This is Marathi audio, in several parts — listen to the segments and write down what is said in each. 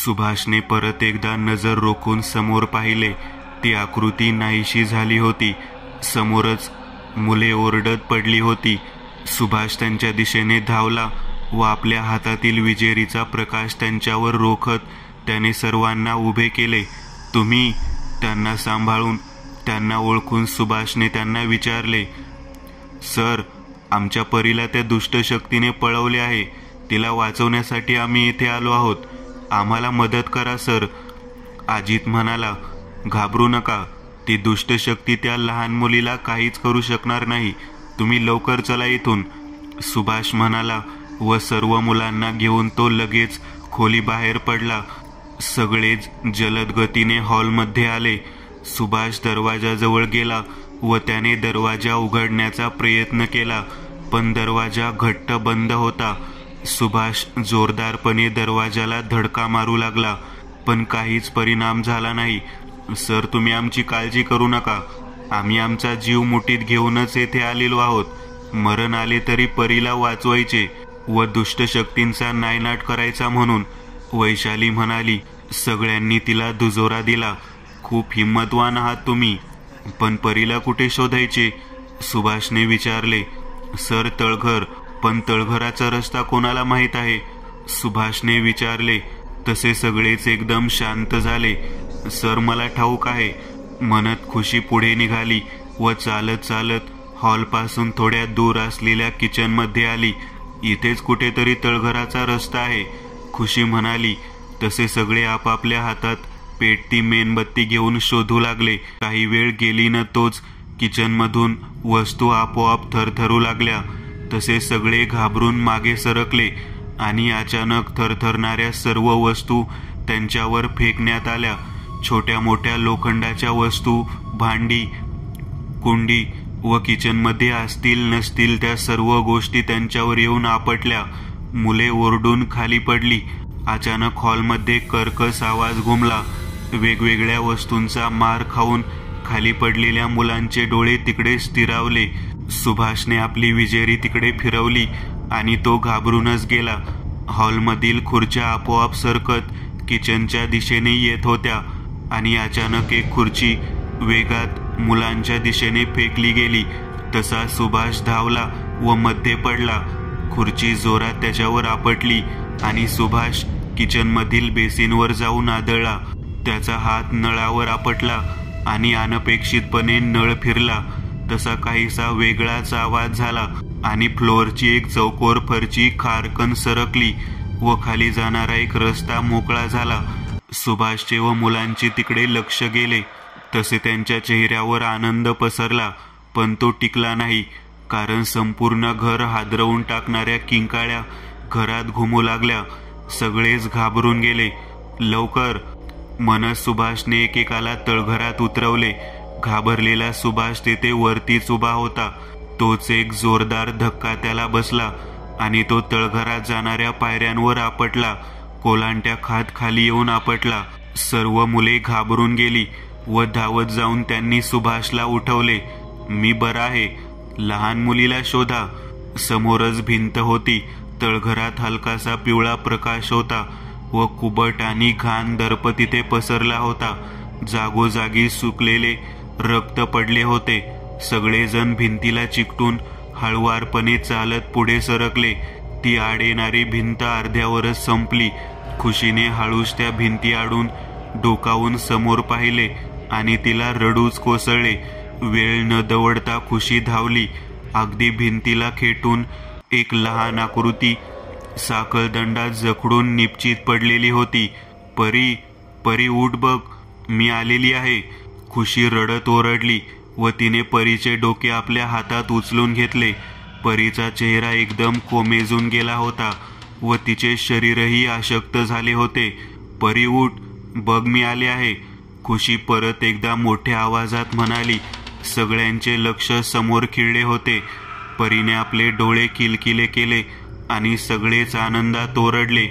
सुभाषने परत एकदा नजर रोखून समोर पाहिले. ती आकृती नाहीशी झाली होती. समोरच मुले ओरडत पडली होती. सुभाष त्यांच्या दिशेने धावला व आपल्या हातातील विजेरीचा प्रकाश त्यांच्यावर रोखत त्याने सर्वांना उभे केले. तुम्ही? त्यांना सांभाळून, त्यांना ओळखून सुभाषने त्यांना विचारले. सर, आमच्या परीला त्या दुष्ट शक्तीने पळवले आहे. तिला वाचवण्यासाठी आम्ही इथे आलो आहोत. आम्हाला मदत करा सर. अजित म्हणाला. घाबरू नका. ती दुष्ट शक्ती त्या लहान मुलीला काहीच करू शकणार नाही. तुम्ही लवकर चला इथून, सुभाष म्हणाला व सर्व मुलांना घेऊन तो लगेच खोली बाहेर पडला. सगळेच जलद गतीने हॉलमध्ये आले. सुभाष दरवाजाजवळ गेला व त्याने दरवाजा उघडण्याचा प्रयत्न केला, पण दरवाजा घट्ट बंद होता. सुभाष जोरदारपणे दरवाजाला धडका मारू लागला, पण काहीच परिणाम झाला नाही. सर, तुम्ही आमची काळजी करू नका. आम्ही आमचा जीव मुठीत घेऊनच येथे आलेलो आहोत. मरण आले तरी परीला वाचवायचे व दुष्ट शक्तींचा नायनाट करायचा म्हणून, वैशाली म्हणाली. सगळ्यांनी तिला दुजोरा दिला. खूप हिम्मतवान आहात तुम्ही. पण परीला कुठे शोधायचे? सुभाषने विचारले. सर, तळघर. पण तळघराचा रस्ता कोणाला माहीत आहे? सुभाषने विचारले. तसे सगळेच एकदम शांत झाले. सर, मला ठाऊक आहे, म्हणत खुशी पुढे निघाली व चालत चालत हॉलपासून थोड्या दूर असलेल्या किचनमध्ये आली. इथेच कुठेतरी तळघराचा रस्ता आहे, खुशी म्हणाली. तसे सगळे आपापल्या हातात पेटती मेणबत्ती घेऊन शोधू लागले. काही वेळ गेली न तोच किचनमधून वस्तू आपोआप थरथरू लागल्या. तसे सगळे घाबरून मागे सरकले आणि अचानक थरथरणाऱ्या सर्व वस्तू त्यांच्यावर फेकण्यात आल्या. छोट्या मोठ्या लोखंडाच्या वस्तू, भांडी, कुंडी व किचनमध्ये असतील नसतील त्या सर्व गोष्टी त्यांच्यावर येऊन आपटल्या. मुले ओरडून खाली पडली. अचानक हॉलमध्ये कर्कश आवाज घुमला. वेगवेगळ्या वस्तूंचा मार खाऊन खाली पडलेल्या मुलांचे डोळे तिकडे स्थिरावले. सुभाषने आपली विजेरी तिकडे फिरवली आणि तो घाबरूनच गेला. हॉलमधील खुर्च्या आपोआप सरकत किचनच्या दिशेने येत होत्या आणि अचानक एक खुर्ची वेगात मुलांच्या दिशेने फेकली गेली. तसा सुभाष धावला व मध्ये पडला. खुर्ची जोरात त्याच्यावर आपटली आणि सुभाष किचनमधील बेसिनवर जाऊन आदळला. त्याचा हात नळावर आपटला आणि अनपेक्षितपणे नळ फिरला. तसा काहीसा वेगळाच आवाज झाला आणि फ्लोअरची एक चौकोर फरची खारकन सरकली व खाली जाणारा एक रस्ता मोकळा झाला. सुभाषचे व मुलांचे तिकडे लक्ष गेले. तसे त्यांच्या चेहऱ्यावर आनंद पसरला, पण तो टिकला नाही, कारण संपूर्ण घर हादरवून टाकणाऱ्या किंकाळ्या घरात घुमू लागल्या. सगळेच घाबरून गेले. लवकर, म्हणत सुभाषने एकेकाला तळघरात उतरवले. घाबरलेला सुभाष तेथे वरतीच उभा होता. तोच एक जोरदार धक्का त्याला बसला आणि तो तळघरात जाणाऱ्या पायऱ्यांवर आपटला. कोलांट्या खात खाली येऊन आपटला. सर्व मुले घाबरून गेली व धावत जाऊन त्यांनी सुभाषला उठवले. मी बरा आहे. लहान मुलीला शोधा. समोरच भिंत होती. तळघरात हलकासा पिवळा प्रकाश होता व कुबट आणि घाण दर्प तिथे पसरला होता. जागोजागी सुकलेले रक्त पडले होते. सगळेजण भिंतीला चिकटून हळुवारपणे चालत पुढे सरकले. ती आड येणारी भिंत अर्ध्यावरच संपली. खुशीने हळूच त्या भिंती आडून डोकावून समोर पाहिले आणि तिला रडूच कोसळले. वेळ न दवडता खुशी धावली. अगदी भिंतीला खेटून एक लहान आकृती साखळदंडात जखडून निपचित पडलेली होती. परी, परी उठ बघ, मी आलेली आहे. खुशी रडत ओरडली व तिने परीचे डोके आपल्या हातात उचलून घेतले. परीचा चेहरा एकदम कोमेजून गेला होता व तिचे शरीरही अशक्त झाले होते. परी उठ, बघ मी आले आहे, खुशी परत एकदा मोठ्या आवाजात म्हणाली. सगळ्यांचे लक्ष समोर खिळले होते. परीने आपले डोळे किलकिले केले आणि सगळेच आनंदात ओरडले.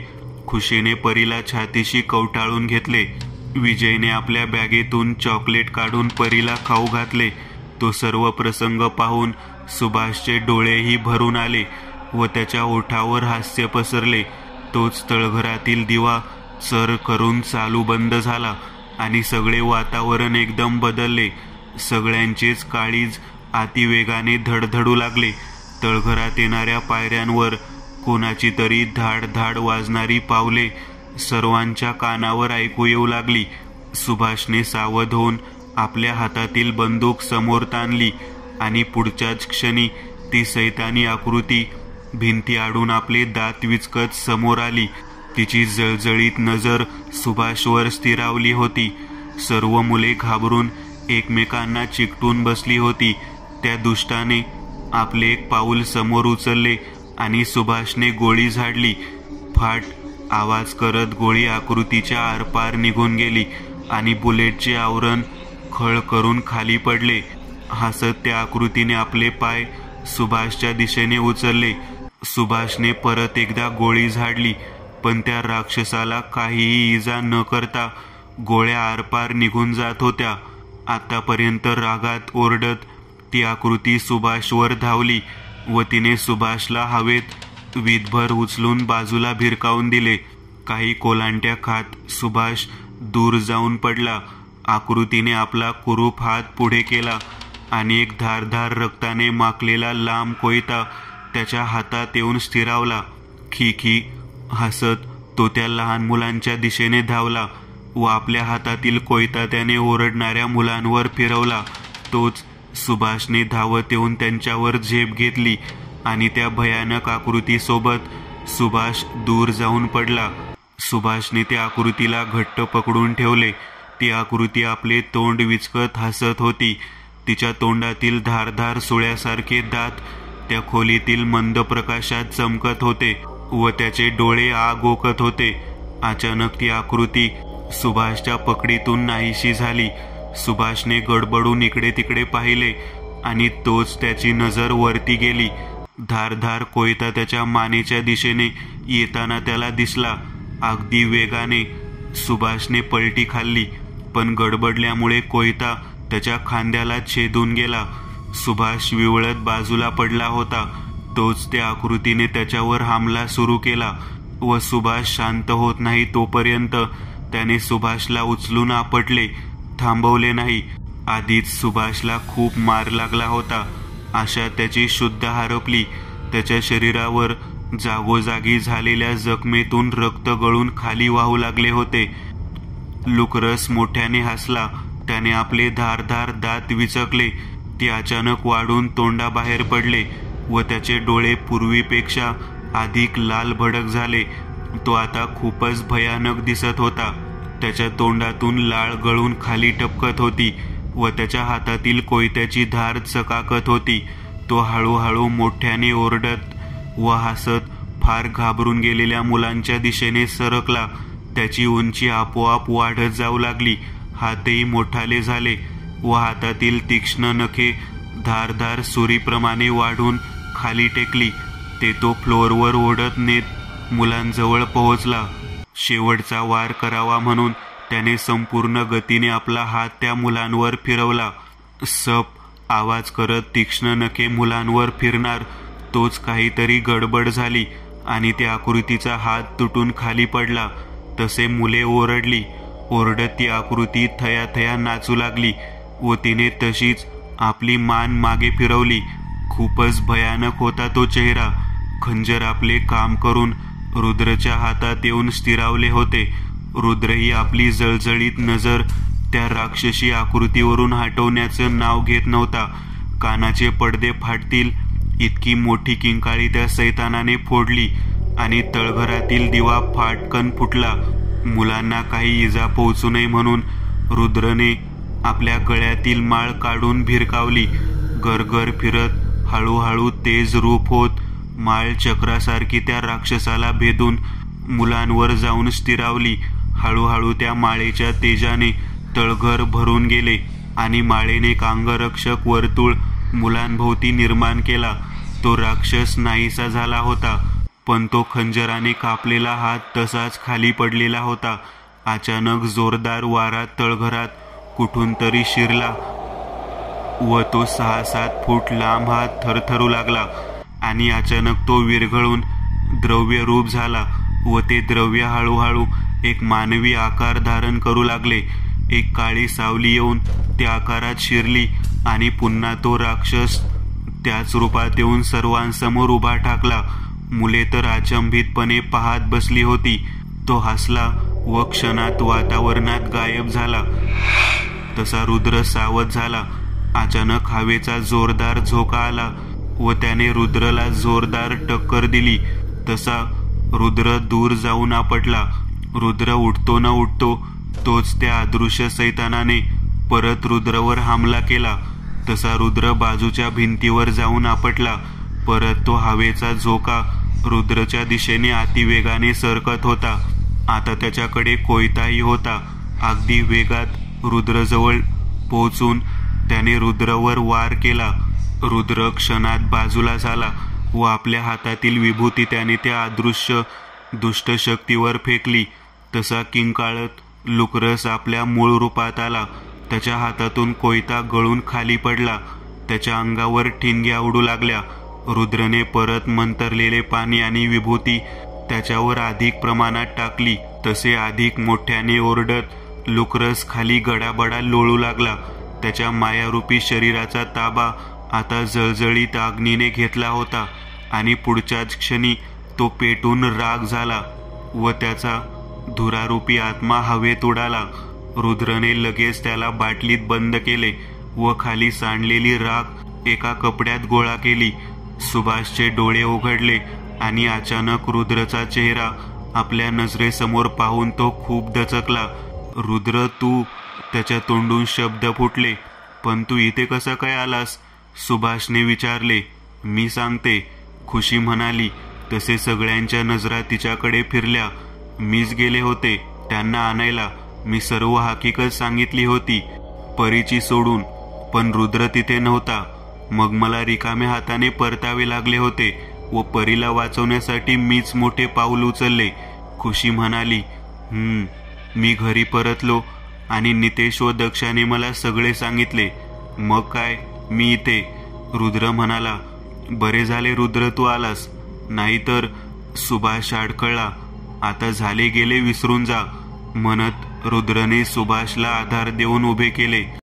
खुशीने परीला छातीशी कवटाळून घेतले. विजयने आपल्या बॅगेतून चॉकलेट काढून परीला खाऊ घातले. तो सर्व प्रसंग पाहून सुभाषचे डोळेही भरून आले व त्याच्या ओठावर हास्य पसरले. तोच तळघरातील दिवा चर करून चालू बंद झाला आणि सगळे वातावरण एकदम बदलले. सगळ्यांचेच काळीज अतिवेगाने धडधडू लागले. तळघरात येणाऱ्या पायऱ्यांवर कोणाची तरी धाड धाड वाजणारी पावले सर्वांच्या कानावर ऐकू येऊ लागली. सुभाषने सावध होऊन आपल्या हातातील बंदूक समोर ताणली आणि पुढच्याच क्षणी ती सैतानी आकृती भिंती आडून आपले दात विचकत समोर आली. तिची जळजळीत नजर सुभाषवर स्थिरावली होती. सर्व मुले घाबरून एकमेकांना चिकटून बसली होती. त्या दुष्टाने आपले एक पाऊल समोर उचलले आणि सुभाषने गोळी झाडली. फाट आवाज करत गोळी आकृतीच्या आरपार निघून गेली आणि बुलेटचे आवरण खळ करून खाली पडले. हसत त्या आकृतीने आपले पाय सुभाषच्या दिशेने उचलले. सुभाषने परत एकदा गोळी झाडली, पण त्या राक्षसाला काहीही इजा न करता गोळ्या आरपार निघून जात होत्या. आतापर्यंत रागात ओरडत ती आकृती सुभाषवर धावली व तिने सुभाषला हवेत वीतभर उचलून बाजूला भिरकावून दिले. काही कोलांट्या खात सुभाष दूर जाऊन पडला. आकृतीने आपला कुरूप हात पुढे केला आणि एक धारधार रक्ताने माखलेला लांब कोयता त्याच्या हातात येऊन स्थिरावला. खी खी हसत तो त्या लहान मुलांच्या दिशेने धावला व आपल्या हातातील कोयता त्याने ओरडणाऱ्या मुलांवर फिरवला. तोच सुभाषने धावत येऊन त्यांच्यावर झेप घेतली आणि त्या भयानक आकृतीसोबत सुभाष दूर जाऊन पडला. सुभाषने त्या आकृतीला घट्ट पकडून ठेवले. ती आकृती आपले तोंड विचकत हसत होती. तिच्या तोंडातील धारधार सुळ्यासारखे दात त्या खोलीतील मंद प्रकाशात चमकत होते व त्याचे डोळे आग ओकत होते. अचानक ती आकृती सुभाषच्या पकडीतून नाहीशी झाली. सुभाषने गडबडून इकडे तिकडे पाहिले आणि तोच त्याची नजर वरती गेली. धारधार कोयता त्याच्या मानेच्या दिशेने येताना त्याला दिसला. अगदी वेगाने सुभाषने पलटी खाल्ली, पण गडबडल्यामुळे कोयता त्याच्या खांद्याला छेदून गेला. सुभाष विवळत बाजूला पडला होता. तोच त्या आकृतीने त्याच्यावर हमला सुरू केला व सुभाष शांत होत नाही तोपर्यंत त्याने सुभाषला उचलून आपटले. थांबवले नाही. आधीच सुभाषला खूप मार लागला होता. आशा त्याची शुद्ध हरपली. त्याच्या शरीरावर जागोजागी झालेल्या जखमेतून रक्त गळून खाली वाहू लागले होते. लुकरस मोठ्याने हसला. त्याने आपले धारधार दात विचकले. ते अचानक वाढून तोंडाबाहेर पडले व त्याचे डोळे पूर्वीपेक्षा अधिक लाल भडक झाले. तो आता खूपच भयानक दिसत होता. त्याच्या तोंडातून लाळ गळून खाली टपकत होती व त्याच्या हातातील कोयत्याची धार चकाकत होती. तो हळूहळू मोठ्याने ओरडत व हसत फार घाबरून गेलेल्या मुलांच्या दिशेने सरकला. त्याची उंची आपोआप वाढत जाऊ लागली. हातही मोठाले झाले व हातातील तीक्ष्ण नखे धारधार सुरीप्रमाणे वाढून खाली टेकली. ते तो फ्लोअरवर ओढत नेत मुलांजवळ पोहोचला. शेवटचा वार करावा म्हणून त्याने संपूर्ण गतीने आपला हात त्या मुलांवर फिरवला. सप आवाज करत तीक्ष्ण नखे मुलांवर फिरणार तोच काहीतरी गडबड झाली आणि त्या आकृतीचा हात तुटून खाली पडला. तसे मुले ओरडली. ओरडत ती आकृती थयाथया नाचू लागली व तिने तशीच आपली मान मागे फिरवली. खूपच भयानक होता तो चेहरा. खंजर आपले काम करून रुद्रच्या हातात येऊन स्थिरावले होते. रुद्रही आपली जळजळीत नजर त्या राक्षसी आकृतीवरून हटवण्याचं नाव घेत नव्हता. कानाचे पडदे फाटतील इतकी मोठी किंकाळी त्या सैतानाने फोडली आणि तळघरातील दिवा फाटकन फुटला. मुलांना काही इजा पोहोचू नये म्हणून रुद्रने आपल्या गळ्यातील माळ काढून भिरकावली. गरगर फिरत हळूहळू तेज रूप होत माळ चक्रासारखी त्या राक्षसाला भेदून मुलांवर जाऊन स्थिरावली. हळूहळू त्या माळेच्या तेजाने तळघर भरून गेले आणि माळेने एक अंगरक्षक वर्तुळ मुलांभोवती निर्माण केला. तो राक्षस नाहीसा झाला होता, पण तो खंजराने कापलेला हात तसाच खाली पडलेला होता. अचानक जोरदार वारा तळघरात कुठून तरी शिरला व तो 6-7 फूट लांब हात थरथरू लागला आणि अचानक तो विरघळून द्रव्य रूप झाला व ते द्रव्य हळूहळू एक मानवी आकार धारण करू लागले. एक काळी सावली येऊन त्या आकारात शिरली आणि पुन्हा तो राक्षस त्याच रूपात येऊन सर्वांसमोर उभा ठाकला. मुले तर अचंबितपणे पाहत बसली होती. तो हसला व क्षणात वातावरणात गायब झाला. तसा रुद्र सावध झाला. अचानक हवेचा जोरदार झोका आला व त्याने रुद्रला जोरदार टक्कर दिली. तसा रुद्र दूर जाऊन आपटला. रुद्र उठतो न उठतो तोच त्या अदृश्य सैतानाने परत रुद्रवर हमला केला. तसा रुद्र बाजूच्या भिंतीवर जाऊन आपटला. परत तो हवेचा झोका रुद्रच्या दिशेने अतिवेगाने सरकत होता. आता त्याच्याकडे कोयताही होता. अगदी वेगात रुद्रजवळ पोहोचून त्याने रुद्रवर वार केला. रुद्र क्षणात बाजूला झाला व आपल्या हातातील विभूती त्याने त्या अदृश्य दुष्ट शक्तीवर फेकली. तसा किंकाळत लुकरस आपल्या मूळ रूपात आला. त्याच्या हातातून कोयता गळून खाली पडला. त्याच्या अंगावर ठिणग्या उडू लागल्या. रुद्रने परत मंतरलेले पाणी आणि विभूती त्याच्यावर अधिक प्रमाणात टाकली. तसे अधिक मोठ्याने ओरडत लुकरस खाली गडाबडा लोळू लागला. त्याच्या मायारूपी शरीराचा ताबा आता जळजळीत अग्नीने घेतला होता आणि पुढच्याच क्षणी तो पेटून राख झाला व त्याचा धुरारूपी आत्मा हवेत उडाला. रुद्रने लगेच त्याला बाटलीत बंद केले व खाली सांडलेली राख एका कपड्यात गोळा केली. सुभाषचे डोळे उघडले आणि अचानक रुद्रचा चेहरा आपल्या नजरेसमोर पाहून तो खूप दचकला. रुद्र, तू? त्याच्या तोंडून शब्द फुटले. पण तू इथे कसा काय आलास? सुभाषने विचारले. मी सांगते, खुशी म्हणाली. तसे सगळ्यांच्या नजरा तिच्याकडे फिरल्या. मीच गेले होते त्यांना आणायला. मी सर्व हकीकत सांगितली होती, परीची सोडून. पण रुद्र तिथे नव्हता. मग मला रिकाम्या हाताने परतावे लागले होते व परीला वाचवण्यासाठी मीच मोठे पाऊल उचलले. खुशी म्हणाली. मी घरी परतलो आणि नितेश व दक्षाने मला सगळे सांगितले. मग काय, मी इथे. रुद्र म्हणाला. बरे झाले रुद्र तू आलास, नाहीतर. सुभाष अडखळला. आता झाले गेले विसरून जा, म्हणत रुद्रने सुभाषला आधार देऊन उभे केले.